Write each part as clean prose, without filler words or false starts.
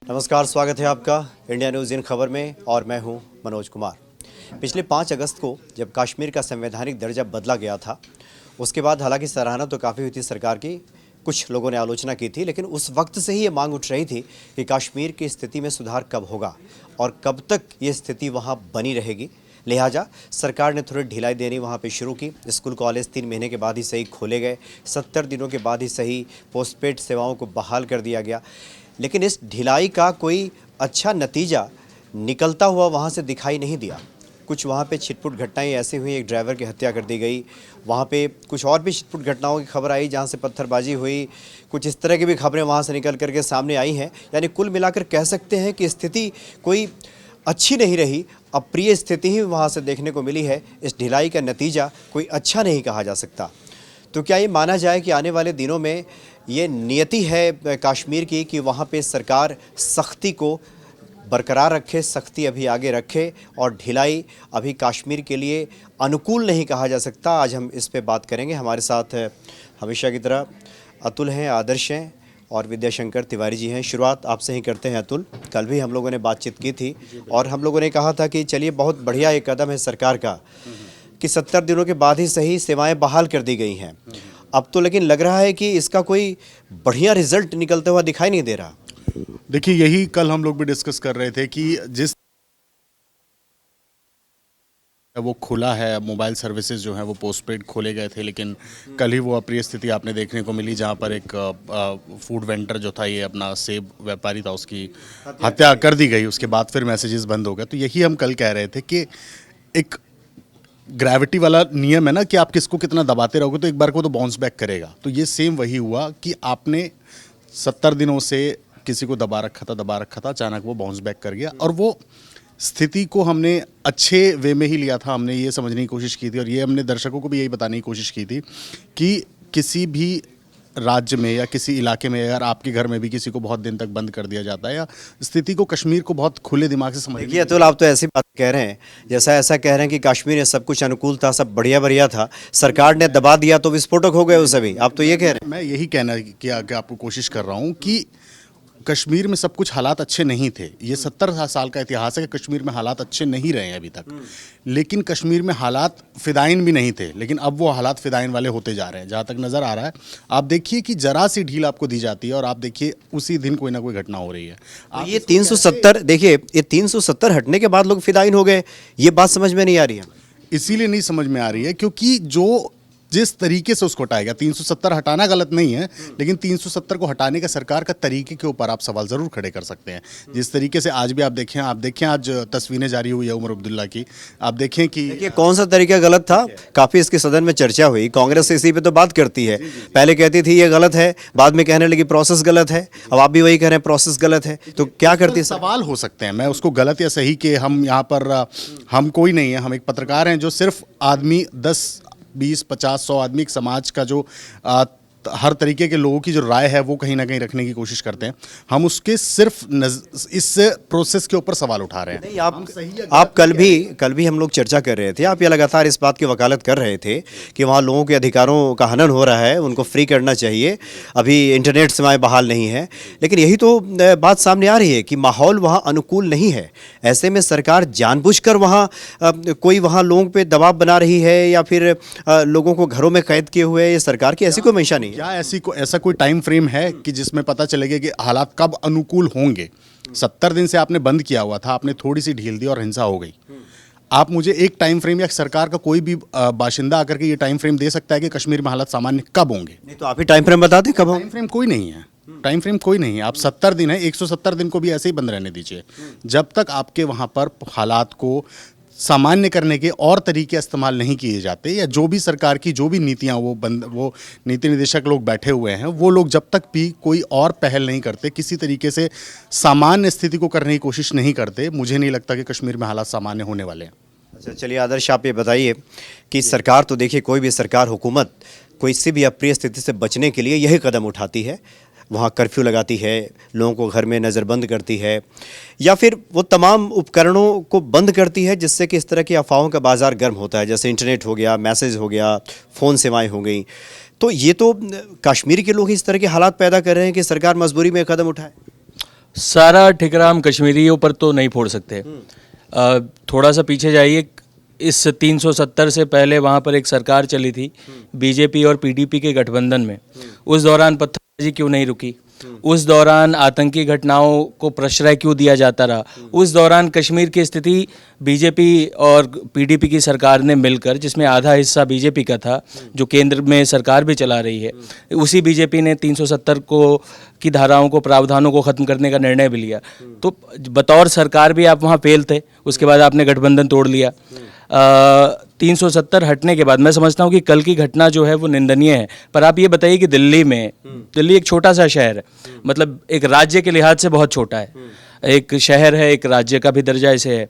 नमस्कार, स्वागत है आपका इंडिया न्यूज़ इन खबर में और मैं हूं मनोज कुमार। पिछले 5 अगस्त को जब कश्मीर का संवैधानिक दर्जा बदला गया था, उसके बाद हालांकि सराहना तो काफ़ी हुई थी सरकार की, कुछ लोगों ने आलोचना की थी, लेकिन उस वक्त से ही ये मांग उठ रही थी कि कश्मीर की स्थिति में सुधार कब होगा और कब तक ये स्थिति वहाँ बनी रहेगी। लिहाजा सरकार ने थोड़ी ढिलाई देनी वहाँ पे शुरू की। स्कूल कॉलेज 3 महीने के बाद ही सही खोले गए, 70 दिनों के बाद ही सही पोस्टपेड सेवाओं को बहाल कर दिया गया। लेकिन इस ढिलाई का कोई अच्छा नतीजा निकलता हुआ वहाँ से दिखाई नहीं दिया। कुछ वहाँ पे छिटपुट घटनाएं ऐसी हुई, एक ड्राइवर की हत्या कर दी गई, वहाँ पे कुछ और भी छिटपुट घटनाओं की खबर आई जहाँ से पत्थरबाजी हुई, कुछ इस तरह की भी खबरें वहाँ से निकल करके सामने आई हैं। यानी कुल मिलाकर कह सकते हैं कि स्थिति कोई अच्छी नहीं रही, अप्रिय स्थिति ही वहाँ से देखने को मिली है। इस ढिलाई का नतीजा कोई अच्छा नहीं कहा जा सकता। तो क्या ये माना जाए कि आने वाले दिनों में ये नियति है कश्मीर की कि वहाँ पे सरकार सख्ती को बरकरार रखे, सख्ती अभी आगे रखे और ढिलाई अभी कश्मीर के लिए अनुकूल नहीं कहा जा सकता? आज हम इस पे बात करेंगे। हमारे साथ हमेशा की तरह अतुल हैं, आदर्श हैं और विद्याशंकर तिवारी जी हैं। शुरुआत आपसे ही करते हैं अतुल। कल भी हम लोगों ने बातचीत की थी और हम लोगों ने कहा था कि चलिए बहुत बढ़िया एक कदम है सरकार का कि 70 दिनों के बाद ही सही सेवाएं बहाल कर दी गई हैं। अब तो लेकिन लग रहा है कि इसका कोई बढ़िया रिजल्ट निकलता हुआ दिखाई नहीं दे रहा। देखिए, यही कल हम लोग भी डिस्कस कर रहे थे कि जिस वो खुला है, मोबाइल सर्विसेज जो हैं वो पोस्टपेड खोले गए थे, लेकिन कल ही वो अप्रिय स्थिति आपने देखने को मिली जहां पर एक फूड वेंडर जो था, ये अपना सेब व्यापारी था, उसकी हत्या कर दी गई। उसके बाद फिर मैसेजेस बंद हो गए। तो यही हम कल कह रहे थे कि एक ग्रेविटी वाला नियम है ना कि आप किसको कितना दबाते रहोगे तो एक बार को तो बाउंस बैक करेगा। तो ये सेम वही हुआ कि आपने 70 दिनों से किसी को दबा रखा था, अचानक वो बाउंस बैक कर गया। और वो स्थिति को हमने अच्छे वे में ही लिया था। हमने ये समझने की कोशिश की थी और ये हमने दर्शकों को भी यही बताने की कोशिश की थी कि किसी भी राज्य में या किसी इलाके में अगर आपके घर में भी किसी को बहुत दिन तक बंद कर दिया जाता है या स्थिति को, कश्मीर को बहुत खुले दिमाग से समझिए। देखिए अतुल, आप तो ऐसी बात कह रहे हैं जैसा ऐसा कह रहे हैं कि कश्मीर में सब कुछ अनुकूल था, सब बढ़िया बढ़िया था, सरकार ने दबा दिया तो विस्फोटक हो गए वो सभी। आप तो ये कह रहे हैं। मैं यही कहना कि आपको कोशिश कर रहा हूँ कि कश्मीर में सब कुछ हालात अच्छे नहीं थे। ये 70 साल का इतिहास है कि कश्मीर में हालात अच्छे नहीं रहे हैं अभी तक। लेकिन कश्मीर में हालात फिदाइन भी नहीं थे, लेकिन अब वो हालात फिदाइन वाले होते जा रहे हैं जहाँ तक नज़र आ रहा है। आप देखिए कि जरा सी ढील आपको दी जाती है और आप देखिए उसी दिन कोई ना कोई घटना हो रही है। तो ये 370, देखिए ये 370 हटने के बाद लोग फिदाइन हो गए, ये बात समझ में नहीं आ रही है। इसीलिए नहीं समझ में आ रही है क्योंकि जिस तरीके से उसको हटाएगा, 370 हटाना गलत नहीं है, लेकिन 370 को हटाने का सरकार का तरीके के ऊपर आप सवाल जरूर खड़े कर सकते हैं। जिस तरीके से आज भी आप देखें आज तस्वीरें जारी हुई है उमर अब्दुल्ला की। आप देखें कि देखिए कौन सा तरीका गलत था, काफ़ी इसके सदन में चर्चा हुई। कांग्रेस इसी पे तो बात करती है, पहले कहती थी ये गलत है, बाद में कहने लगी प्रोसेस गलत है, अब आप भी वही कह रहे हैं प्रोसेस गलत है। तो क्या करती है? सवाल हो सकते हैं, मैं उसको गलत या सही के हम यहाँ पर हम कोई नहीं है। हम एक पत्रकार हैं जो सिर्फ आदमी 10, 20, 50, 100 आदमी, एक समाज का जो हर तरीके के लोगों की जो राय है वो कहीं ना कहीं रखने की कोशिश करते हैं। हम उसके सिर्फ इस प्रोसेस के ऊपर सवाल उठा रहे हैं। नहीं, आप कल भी हम लोग चर्चा कर रहे थे, आप ये लगातार इस बात की वकालत कर रहे थे कि वहाँ लोगों के अधिकारों का हनन हो रहा है, उनको फ्री करना चाहिए, अभी इंटरनेट सेवाएं बहाल नहीं है। लेकिन यही तो बात सामने आ रही है कि माहौल वहाँ अनुकूल नहीं है। ऐसे में सरकार जानबूझकर वहाँ कोई वहाँ लोगों पे दबाव बना रही है या फिर लोगों को घरों में कैद किए हुए है। ये सरकार की ऐसी कोई मंशा नहीं है। क्या ऐसा कोई टाइम फ्रेम है कि जिसमें पता चलेगा कि हालात कब अनुकूल होंगे? 70 दिन से आपने बंद किया हुआ था, आपने थोड़ी सी ढील दी और हिंसा हो गई। आप मुझे एक टाइम फ्रेम या सरकार का कोई भी बाशिंदा आकर के ये टाइम फ्रेम दे सकता है कि कश्मीर में हालात सामान्य कब होंगे? नहीं तो आप ही टाइम फ्रेम बता दें कब होंगे। टाइम फ्रेम कोई नहीं है, टाइम फ्रेम कोई नहीं है। आप 70 दिन है, 170 दिन को भी ऐसे ही बंद रहने दीजिए। जब तक आपके वहाँ पर हालात को सामान्य करने के और तरीके इस्तेमाल नहीं किए जाते या जो भी सरकार की जो भी नीतियां वो नीति निदेशक लोग बैठे हुए हैं, वो लोग जब तक भी कोई और पहल नहीं करते, किसी तरीके से सामान्य स्थिति को करने की कोशिश नहीं करते, मुझे नहीं लगता कि कश्मीर में हालात सामान्य होने वाले हैं। अच्छा चलिए आदर्श, आप ये बताइए कि सरकार तो देखिए कोई भी सरकार, हुकूमत कोई सी भी अप्रिय स्थिति से बचने के लिए यही कदम उठाती है। वहाँ कर्फ्यू लगाती है, लोगों को घर में नज़रबंद करती है या फिर वो तमाम उपकरणों को बंद करती है जिससे कि इस तरह की अफवाहों का बाज़ार गर्म होता है। जैसे इंटरनेट हो गया, मैसेज हो गया, फ़ोन सेवाएं हो गई। तो ये तो कश्मीर के लोग इस तरह के हालात पैदा कर रहे हैं कि सरकार मजबूरी में कदम उठाए। सारा ठिकरा हम कश्मीरियों पर तो नहीं फोड़ सकते। थोड़ा सा पीछे जाइए, इस 370 से पहले वहाँ पर एक सरकार चली थी बीजेपी और पीडीपी के गठबंधन में। उस दौरान पत्थरबाजी क्यों नहीं रुकी? उस दौरान आतंकी घटनाओं को प्रश्रय क्यों दिया जाता रहा? उस दौरान कश्मीर की स्थिति बीजेपी और पीडीपी की सरकार ने मिलकर, जिसमें आधा हिस्सा बीजेपी का था जो केंद्र में सरकार भी चला रही है, उसी बीजेपी ने 370 को की धाराओं को, प्रावधानों को ख़त्म करने का निर्णय भी लिया। तो बतौर सरकार भी आप वहाँ फेल थे। उसके बाद आपने गठबंधन तोड़ लिया। 370 हटने के बाद मैं समझता हूँ कि कल की घटना जो है वो निंदनीय है। पर आप ये बताइए कि दिल्ली एक छोटा सा शहर है, मतलब एक राज्य के लिहाज से बहुत छोटा है। एक शहर है, एक राज्य का भी दर्जा इसे है।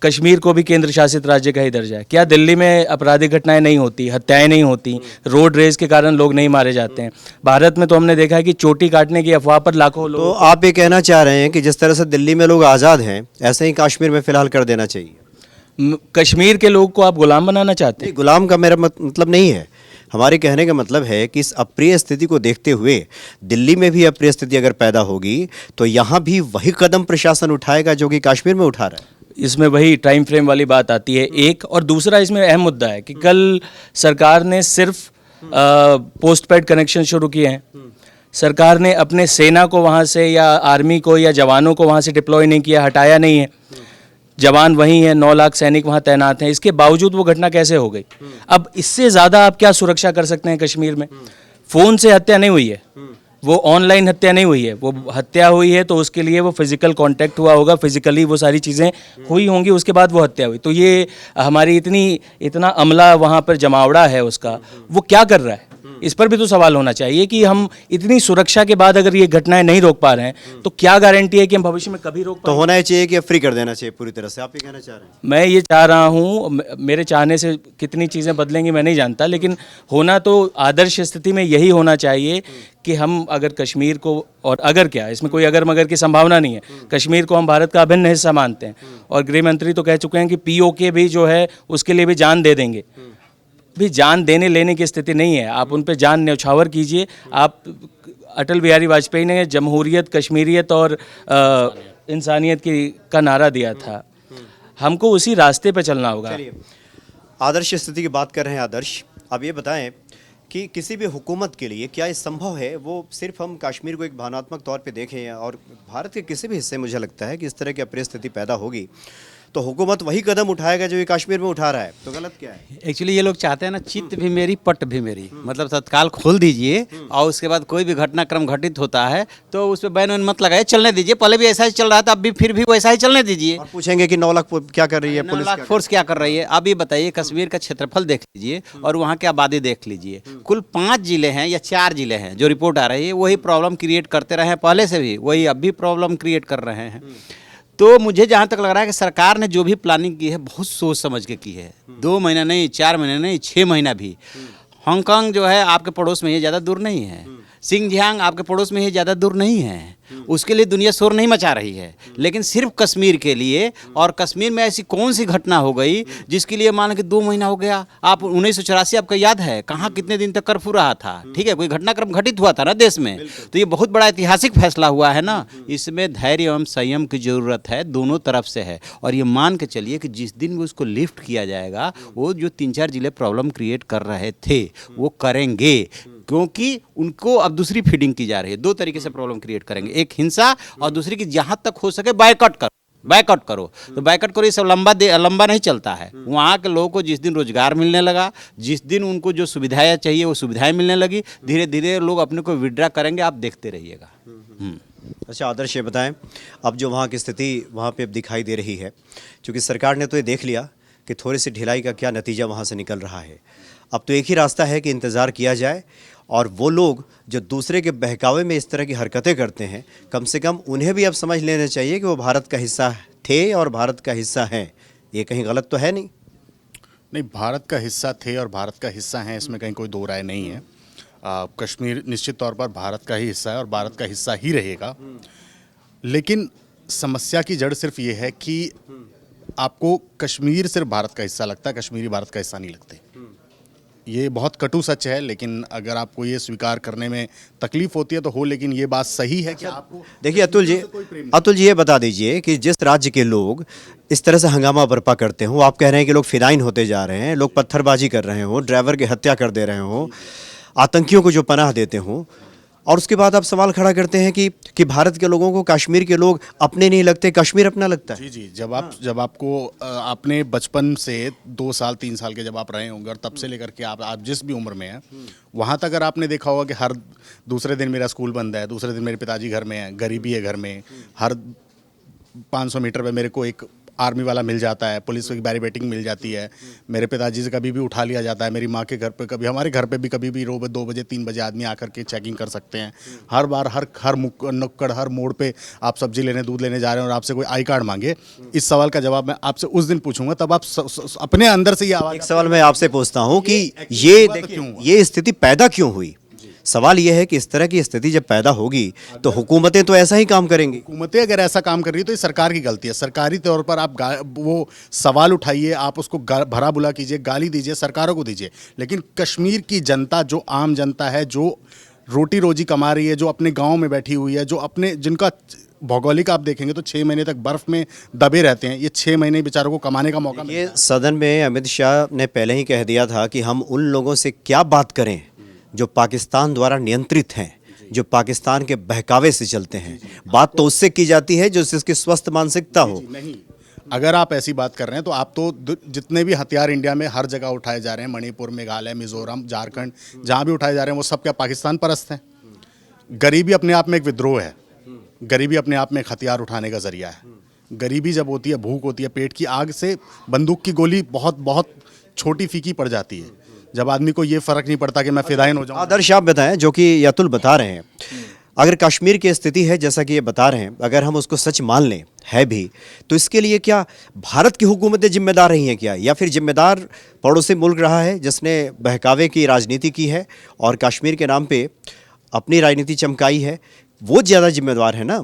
कश्मीर को भी केंद्र शासित राज्य का ही दर्जा है। क्या दिल्ली में आपराधिक घटनाएं नहीं होती, हत्याएं नहीं होती, रोड रेज के कारण लोग नहीं मारे जाते हैं? भारत में तो हमने देखा है कि चोटी काटने की अफवाह पर लाखों तो लोग। आप ये कहना चाह रहे हैं कि जिस तरह से दिल्ली में लोग आज़ाद हैं, ऐसे ही कश्मीर में फिलहाल कर देना चाहिए? कश्मीर के लोग को आप गुलाम बनाना चाहते हैं? नहीं, गुलाम का मेरा मतलब नहीं है। हमारे कहने का मतलब है कि इस अप्रिय स्थिति को देखते हुए दिल्ली में भी अप्रिय स्थिति अगर पैदा होगी तो यहाँ भी वही कदम प्रशासन उठाएगा जो कि कश्मीर में उठा रहा है। इसमें वही टाइम फ्रेम वाली बात आती है एक, और दूसरा इसमें अहम मुद्दा है कि कल सरकार ने सिर्फ पोस्ट पेड कनेक्शन शुरू किए हैं। सरकार ने अपने सेना को वहाँ से या आर्मी को या जवानों को वहाँ से डिप्लॉय नहीं किया, हटाया नहीं है। जवान वहीं हैं, 9 लाख सैनिक वहाँ तैनात हैं। इसके बावजूद वो घटना कैसे हो गई? अब इससे ज़्यादा आप क्या सुरक्षा कर सकते हैं कश्मीर में? फ़ोन से हत्या नहीं हुई है, वो ऑनलाइन हत्या नहीं हुई है। वो हत्या हुई है तो उसके लिए वो फिजिकल कांटेक्ट हुआ होगा, फिजिकली वो सारी चीज़ें हुई होंगी, उसके बाद वो हत्या हुई। तो ये हमारी इतना अमला वहाँ पर जमावड़ा है उसका, वो क्या कर रहा है? इस पर भी तो सवाल होना चाहिए कि हम इतनी सुरक्षा के बाद अगर ये घटनाएं नहीं रोक पा रहे हैं तो क्या गारंटी है कि हम भविष्य में कभी रोक तो पाएंगे? होना ही चाहिए कि फ्री कर देना चाहिए पूरी तरह से, आप ये कहना चाह रहे हैं? मैं ये चाह रहा हूँ, मेरे चाहने से कितनी चीज़ें बदलेंगी मैं नहीं जानता, लेकिन होना तो आदर्श स्थिति में यही होना चाहिए कि हम अगर कश्मीर को, और अगर क्या इसमें कोई अगर मगर की संभावना नहीं है, कश्मीर को हम भारत का अभिन्न हिस्सा मानते हैं। और गृह मंत्री तो कह चुके हैं कि पीओके भी जो है उसके लिए भी जान दे देंगे। भी जान देने लेने की स्थिति नहीं है, आप उन पे जान न्यौछावर कीजिए। आप अटल बिहारी वाजपेयी ने जमहूरियत, कश्मीरियत और इंसानियत का नारा दिया था, हमको उसी रास्ते पे चलना होगा। चलिए, आदर्श स्थिति की बात कर रहे हैं आदर्श। अब ये बताएं कि किसी भी हुकूमत के लिए क्या ये संभव है वो सिर्फ हम कश्मीर को एक भावनात्मक तौर पे देखें, और भारत के किसी भी हिस्से में मुझे लगता है कि इस तरह की अप्रिय स्थिति पैदा होगी तो हुकूमत वही कदम उठाएगा जो ये कश्मीर में उठा रहा है? तो गलत क्या है? एक्चुअली ये लोग चाहते हैं ना, चित्त भी मेरी पट भी मेरी, मतलब तत्काल खोल दीजिए और उसके बाद कोई भी घटनाक्रम घटित होता है तो उस पर बैन वैन मत लगाइए, चलने दीजिए। पहले भी ऐसा ही चल रहा था, अब भी फिर भी वैसा ही चलने दीजिए। और पूछेंगे कि 9 लाख क्या कर रही है 9 पुलिस? लाख फोर्स क्या कर रही है? अब ये बताइए, कश्मीर का क्षेत्रफल देख लीजिए और वहाँ की आबादी देख लीजिए। कुल 5 जिले हैं या 4 जिले हैं जो रिपोर्ट आ रही है, वही प्रॉब्लम क्रिएट करते रहे हैं पहले से भी, वही अब भी प्रॉब्लम क्रिएट कर रहे हैं। तो मुझे जहाँ तक लग रहा है कि सरकार ने जो भी प्लानिंग की है बहुत सोच समझ के की है। 2 महीना नहीं, 4 महीने नहीं, 6 महीना भी। हांगकांग जो है आपके पड़ोस में, ये ज़्यादा दूर नहीं है। सिंगजियांग आपके पड़ोस में, ये ज़्यादा दूर नहीं है। उसके लिए दुनिया शोर नहीं मचा रही है, लेकिन सिर्फ कश्मीर के लिए। और कश्मीर में ऐसी कौन सी घटना हो गई जिसके लिए मान कि 2 महीना हो गया? आप 1984 आपका याद है कहाँ कितने दिन तक कर्फ्यू रहा था? ठीक है, कोई घटनाक्रम घटित हुआ था ना देश में, तो ये बहुत बड़ा ऐतिहासिक फैसला हुआ है ना। इसमें धैर्य एवं संयम की जरूरत है, दोनों तरफ से है। और ये मान के चलिए कि जिस दिन भी उसको लिफ्ट किया जाएगा, वो जो 3-4 जिले प्रॉब्लम क्रिएट कर रहे थे वो करेंगे, क्योंकि उनको अब दूसरी फीडिंग की जा रही है। 2 तरीके से प्रॉब्लम क्रिएट करेंगे, एक हिंसा और दूसरी कि जहाँ तक हो सके बायकॉट करो। तो बायकॉट करो, ये सब लंबा नहीं चलता है। वहाँ के लोगों को जिस दिन रोजगार मिलने लगा, जिस दिन उनको जो सुविधाएं चाहिए वो सुविधाएं मिलने लगी, धीरे धीरे लोग अपने को विड्रा करेंगे, आप देखते रहिएगा। अच्छा आदर्श, ये बताएं अब जो वहाँ की स्थिति वहाँ पे अब दिखाई दे रही है, क्योंकि सरकार ने तो ये देख लिया कि थोड़ी सी ढिलाई का क्या नतीजा वहाँ से निकल रहा है। अब तो एक ही रास्ता है कि इंतज़ार किया जाए, और वो लोग जो दूसरे के बहकावे में इस तरह की हरकतें करते हैं, कम से कम उन्हें भी अब समझ लेना चाहिए कि वो भारत का हिस्सा थे और भारत का हिस्सा हैं। ये कहीं गलत तो है नहीं? नहीं, भारत का हिस्सा थे और भारत का हिस्सा हैं, इसमें कहीं कोई दो राय नहीं है। कश्मीर निश्चित तौर पर भारत का ही हिस्सा है और भारत का हिस्सा ही रहेगा। लेकिन समस्या की जड़ सिर्फ ये है कि आपको कश्मीर सिर्फ भारत का हिस्सा लगता है, कश्मीरी भारत का हिस्सा नहीं लगते। ये बहुत कटु सच है, लेकिन अगर आपको ये स्वीकार करने में तकलीफ होती है तो हो, लेकिन ये बात सही है कि आपको देखिए अतुल जी ये बता दीजिए कि जिस राज्य के लोग इस तरह से हंगामा बर्पा करते हों, आप कह रहे हैं कि लोग फिदाइन होते जा रहे हैं, लोग पत्थरबाजी कर रहे हों, ड्राइवर की हत्या कर दे रहे हों, आतंकियों को जो पनाह देते हों, और उसके बाद आप सवाल खड़ा करते हैं कि भारत के लोगों को कश्मीर के लोग अपने नहीं लगते, कश्मीर अपना लगता है। जी जी, जब आपको आपने बचपन से 2 साल 3 साल के जब आप रहे होंगे और तब से लेकर के आप जिस भी उम्र में हैं, वहाँ तक अगर आपने देखा होगा कि हर दूसरे दिन मेरा स्कूल बंद है, दूसरे दिन मेरे पिताजी घर में हैं, गरीबी है घर में, हर 500 मीटर पे मेरे को एक आर्मी वाला मिल जाता है, पुलिस की बैरिकेडिंग मिल जाती है, मेरे पिताजी से कभी भी उठा लिया जाता है, मेरी माँ के घर पे कभी, हमारे घर पे भी कभी भी 2 बजे 3 बजे आदमी आकर के चेकिंग कर सकते हैं। हर बार हर नुक्कड़ हर मोड़ पे आप सब्जी लेने दूध लेने जा रहे हैं और आपसे कोई आई कार्ड मांगे, इस सवाल का जवाब मैं आपसे उस दिन पूछूंगा, तब आप अपने अंदर से ये आवाज़। एक सवाल मैं आपसे पूछता हूं कि ये देखिए ये स्थिति पैदा क्यों हुई। सवाल यह है कि इस तरह की स्थिति जब पैदा होगी तो हुकूमतें तो ऐसा ही काम करेंगी। हुकूमतें अगर ऐसा काम कर रही है तो ये सरकार की गलती है। सरकारी तौर पर आप वो सवाल उठाइए, आप उसको भरा बुला कीजिए, गाली दीजिए, सरकारों को दीजिए, लेकिन कश्मीर की जनता, जो आम जनता है, जो रोटी रोजी कमा रही है, जो अपने गाँव में बैठी हुई है, जो अपने जिनका भौगोलिक आप देखेंगे तो 6 महीने तक बर्फ में दबे रहते हैं, ये 6 महीने बेचारों को कमाने का मौका मिलता है। ये सदन में अमित शाह ने पहले ही कह दिया था कि हम उन लोगों से क्या बात करें जो पाकिस्तान द्वारा नियंत्रित हैं, जो पाकिस्तान के बहकावे से चलते हैं। बात तो उससे की जाती है जो जिसकी स्वस्थ मानसिकता हो। नहीं, अगर आप ऐसी बात कर रहे हैं तो आप तो जितने भी हथियार इंडिया में हर जगह उठाए जा रहे हैं, मणिपुर, मेघालय, मिजोरम, झारखंड, जहाँ भी उठाए जा रहे हैं, वो सब क्या पाकिस्तान परस्त हैं? गरीबी अपने आप में एक विद्रोह है, गरीबी अपने आप में एक हथियार उठाने का जरिया है। गरीबी जब होती है, भूख होती है, पेट की आग से बंदूक की गोली बहुत बहुत छोटी फीकी पड़ जाती है, जब आदमी को ये फर्क नहीं पड़ता कि मैं फिदाइन हो जाऊं। आदर्श आप बताएं, जो कि अतुल बता रहे हैं, अगर कश्मीर की स्थिति है जैसा कि ये बता रहे हैं, अगर हम उसको सच मान लें है भी, तो इसके लिए क्या भारत की हुकूमतें जिम्मेदार रही हैं क्या, या फिर जिम्मेदार पड़ोसी मुल्क रहा है जिसने बहकावे की राजनीति की है और कश्मीर के नाम पे अपनी राजनीति चमकाई है, वो ज़्यादा जिम्मेदार है ना?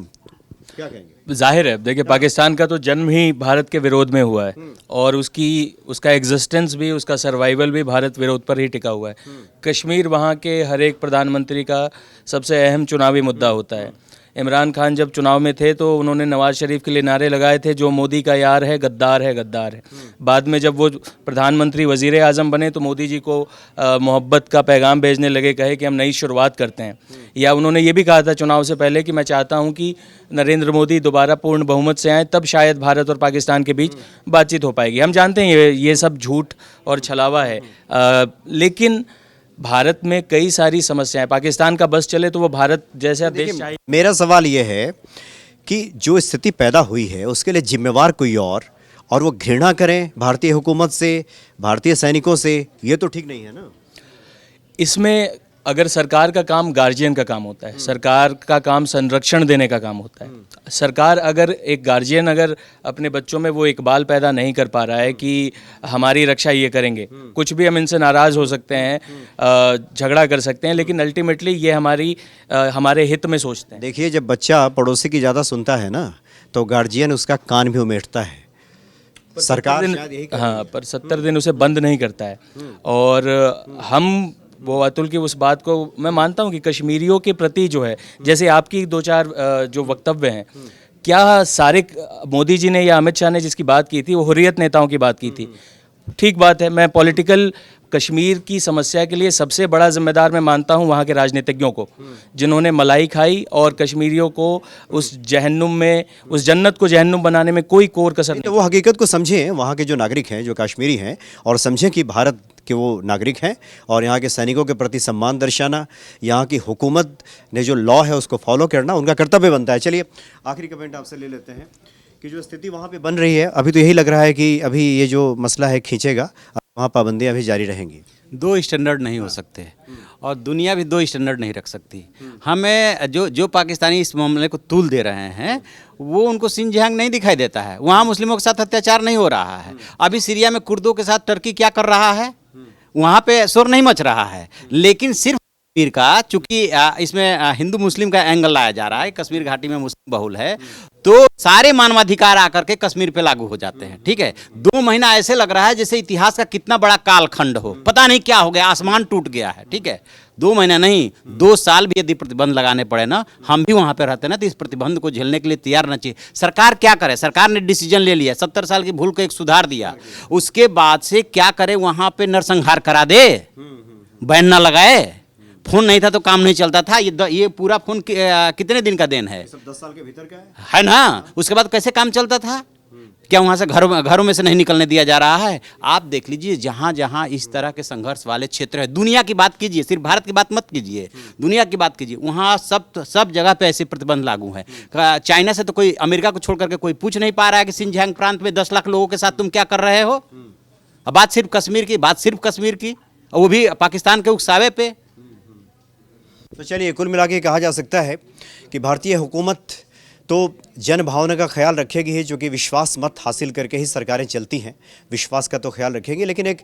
क्या कहेंगे? जाहिर है, देखिए पाकिस्तान का तो जन्म ही भारत के विरोध में हुआ है और उसका एग्जिस्टेंस भी, उसका सर्वाइवल भी भारत विरोध पर ही टिका हुआ है। कश्मीर वहाँ के हर एक प्रधानमंत्री का सबसे अहम चुनावी मुद्दा होता है। इमरान खान जब चुनाव में थे तो उन्होंने नवाज शरीफ के लिए नारे लगाए थे, जो मोदी का यार है गद्दार है, गद्दार है। बाद में जब वो प्रधानमंत्री वज़ीर आज़म बने तो मोदी जी को मोहब्बत का पैगाम भेजने लगे, कहे कि हम नई शुरुआत करते हैं। या उन्होंने ये भी कहा था चुनाव से पहले कि मैं चाहता हूं कि नरेंद्र मोदी दोबारा पूर्ण बहुमत से आए, तब शायद भारत और पाकिस्तान के बीच बातचीत हो पाएगी। हम जानते हैं ये सब झूठ और छलावा है, लेकिन भारत में कई सारी समस्याएं, पाकिस्तान का बस चले तो वो भारत जैसा देश चाहिए। मेरा सवाल ये है कि जो स्थिति पैदा हुई है उसके लिए जिम्मेवार कोई और वो घृणा करें भारतीय हुकूमत से, भारतीय सैनिकों से, ये तो ठीक नहीं है ना? इसमें अगर सरकार का काम गार्जियन का काम होता है, सरकार का काम संरक्षण देने का काम होता है। सरकार अगर एक गार्जियन अगर अपने बच्चों में वो इकबाल पैदा नहीं कर पा रहा है कि हमारी रक्षा ये करेंगे, कुछ भी हम इनसे नाराज़ हो सकते हैं, झगड़ा कर सकते हैं, लेकिन अल्टीमेटली ये हमारे हित में सोचते हैं। देखिए, जब बच्चा पड़ोसी की ज़्यादा सुनता है ना तो गार्जियन उसका कान भी उमेटता है। सरकार शायद यही हाँ, पर 70 दिन उसे बंद नहीं करता है। और हम वो अतुल की उस बात को मैं मानता हूँ कि कश्मीरियों के प्रति जो है, जैसे आपकी 2-4 जो वक्तव्य हैं, क्या सारे मोदी जी ने या अमित शाह ने जिसकी बात की थी वो हुर्रियत नेताओं की बात की थी। ठीक बात है, मैं पॉलिटिकल कश्मीर की समस्या के लिए सबसे बड़ा जिम्मेदार मैं मानता हूं वहां के राजनीतिज्ञों को, जिन्होंने मलाई खाई और कश्मीरियों को उस जहन्नुम में, उस जन्नत को जहन्नुम बनाने में कोई कोर कसर नहीं। तो वो हकीकत को समझें, वहाँ के जो नागरिक हैं, जो कश्मीरी हैं, और समझें कि भारत के वो नागरिक हैं और यहाँ के सैनिकों के प्रति सम्मान दर्शाना, यहाँ की हुकूमत ने जो लॉ है उसको फॉलो करना उनका कर्तव्य बनता है। चलिए आखिरी कमेंट आपसे ले लेते हैं कि जो स्थिति वहाँ पे बन रही है, अभी तो यही लग रहा है कि अभी ये जो मसला है खींचेगा, वहाँ पाबंदियाँ भी जारी रहेंगी। 2 स्टैंडर्ड नहीं हो सकते और दुनिया भी 2 स्टैंडर्ड नहीं रख सकती। हमें जो पाकिस्तानी इस मामले को तूल दे रहे हैं वो उनको सिंजियांग नहीं दिखाई देता है। वहाँ मुस्लिमों के साथ अत्याचार नहीं हो रहा है। अभी सीरिया में कुर्दों के साथ टर्की क्या कर रहा है, वहाँ पे शोर नहीं मच रहा है, लेकिन सिर्फ कश्मीर का, चूंकि इसमें हिंदू मुस्लिम का एंगल लाया जा रहा है, कश्मीर घाटी में मुस्लिम बहुल है, तो सारे मानवाधिकार आकर के कश्मीर पे लागू हो जाते हैं। ठीक है, 2 महीना ऐसे लग रहा है जैसे इतिहास का कितना बड़ा कालखंड हो, पता नहीं क्या हो गया, आसमान टूट गया है। ठीक है, 2 महीना नहीं, 2 साल भी यदि प्रतिबंध लगाने पड़े ना, हम भी वहां पे रहते ना, तो इस प्रतिबंध को झेलने के लिए तैयार रहना चाहिए। सरकार क्या करे, सरकार ने डिसीजन ले लिया, 70 साल की भूल को एक सुधार दिया, उसके बाद से क्या करे, वहां पे नरसंहार करा दे, बैन ना लगाए। फोन नहीं था तो काम नहीं चलता था, ये पूरा फोन कितने दिन का देन है, 10 साल के भीतर का है ना। उसके बाद कैसे काम चलता था, क्या वहां से घरों में से नहीं निकलने दिया जा रहा है। आप देख लीजिए, जहां जहां इस तरह के संघर्ष वाले क्षेत्र है, दुनिया की बात कीजिए, सिर्फ भारत की बात मत कीजिए, दुनिया की बात कीजिए, वहां सब जगह पे ऐसे प्रतिबंध लागू है। चाइना से तो कोई, अमेरिका को छोड़ करके कोई पूछ नहीं पा रहा है कि सिंजियांग प्रांत में 10 लाख लोगों के साथ तुम क्या कर रहे हो। अब बात सिर्फ कश्मीर की, और वो भी पाकिस्तान के उकसावे पे। तो चलिए, कुल मिला के कहा जा सकता है कि भारतीय हुकूमत तो जन भावना का ख्याल रखेगी ही, जो कि विश्वास मत हासिल करके ही सरकारें चलती हैं, विश्वास का तो ख्याल रखेगी, लेकिन एक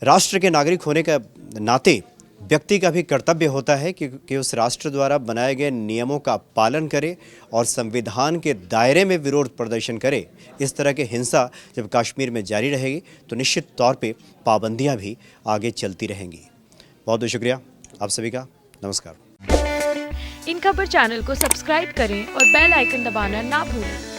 राष्ट्र के नागरिक होने का नाते व्यक्ति का भी कर्तव्य होता है कि उस राष्ट्र द्वारा बनाए गए नियमों का पालन करे और संविधान के दायरे में विरोध प्रदर्शन करे। इस तरह की हिंसा जब कश्मीर में जारी रहेगी तो निश्चित तौर पे पाबंदियां भी आगे चलती रहेंगी। बहुत बहुत शुक्रिया आप सभी का, नमस्कार। इन खबर चैनल को सब्सक्राइब करें और बेल आइकन दबाना ना भूलें।